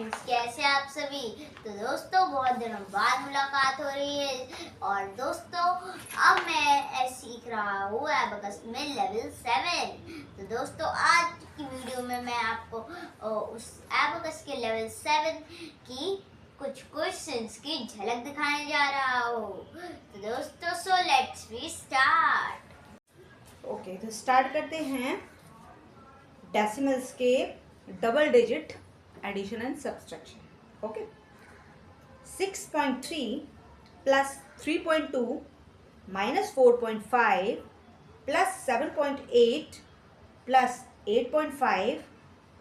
Friends, कैसे आप सभी। तो दोस्तों बहुत दिनों बाद मुलाकात हो रही है और दोस्तों अब मैं सीख रहा हूँ एबेकस में लेवल 7। तो दोस्तों आज की वीडियो में मैं आपको उस एबेकस के लेवल 7 की कुछ क्वेश्चंस की झलक दिखाने जा रहा हूँ। तो दोस्तों so let's we start. Okay, तो स्टार्ट करते हैं डेसिमल्स के double digit addition and subtraction. Okay, 6.3 plus 3.2 minus 4.5 plus 7.8 plus 8.5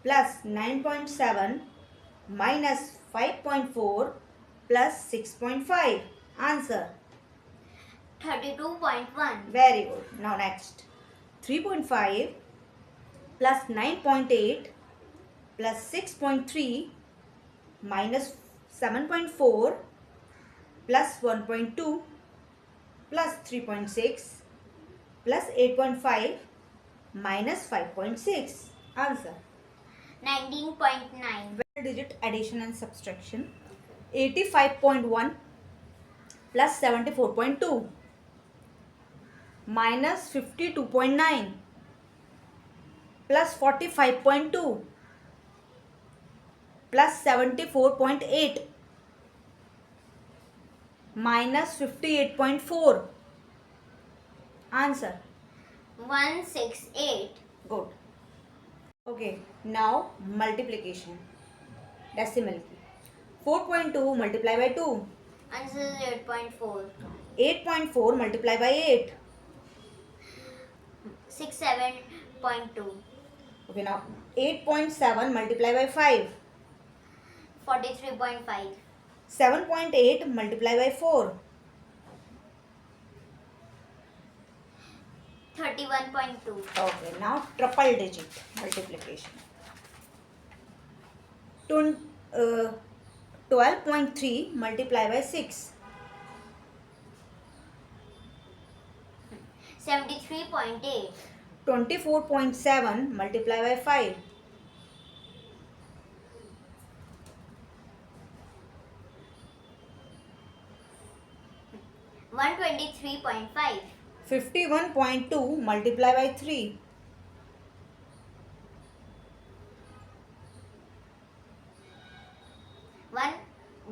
plus 9.7 minus 5.4 plus 6.5। Answer 32.1। Very good. Now next, 3.5 plus 9.8 plus 6.3 minus 7.4 plus 1.2 plus 3.6 plus 8.5 minus 5.6. Answer 19.9. digit addition and subtraction. 85.1 plus 74.2 minus 52.9 plus 45.2 plus 74.8 minus 58.4. Answer 168. good. Okay, now multiplication. Decimal. 4.2 multiplied by 2. Answer is 8.4. 8.4 multiplied by 8. 67.2. Okay, now 8.7 multiplied by 5. 43.5. 7.8 multiplied by 4. 31.2. Okay, now triple digit multiplication. 12.3 multiplied by 6. 73.8. 24.7 multiplied by 5. 123.5. 51.2 multiplied by 3.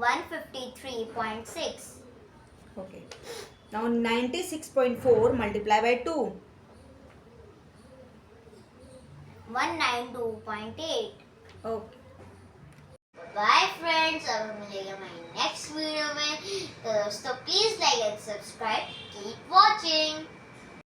153.6. Okay. Now 96.4 multiplied by 2. 192.8. Okay. Bye friends, अब मिलेगा हमारी next video में। तो दोस्तों please like and subscribe, keep watching.